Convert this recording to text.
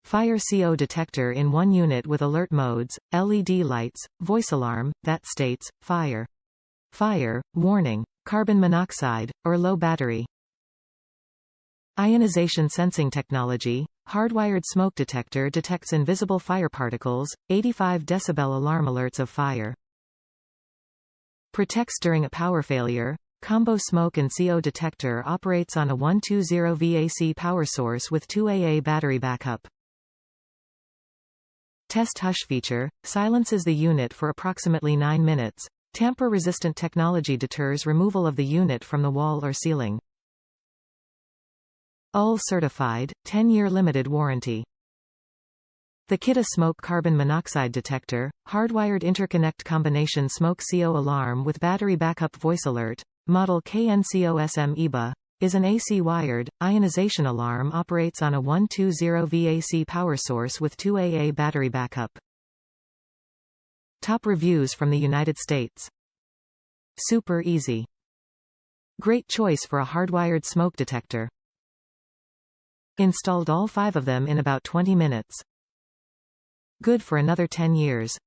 Fire CO detector in one unit with alert modes, LED lights, voice alarm, that states, fire. Fire, warning, carbon monoxide, or low battery. Ionization sensing technology. Hardwired smoke detector detects invisible fire particles, 85 decibel alarm alerts of fire. Protects during a power failure. Combo smoke and CO detector operates on a 120 VAC power source with 2 AA battery backup. Test hush feature, silences the unit for approximately 9 minutes. Tamper-resistant technology deters removal of the unit from the wall or ceiling. UL certified, 10-year limited warranty. The Kidde smoke carbon monoxide detector, hardwired interconnect combination smoke CO alarm with battery backup voice alert, model KN-COSM-IBA, is an AC-wired, ionization alarm operates on a 120 VAC power source with 2 AA battery backup. Top reviews from the United States. Super easy. Great choice for a hardwired smoke detector. Installed all 5 of them in about 20 minutes. Good for another 10 years.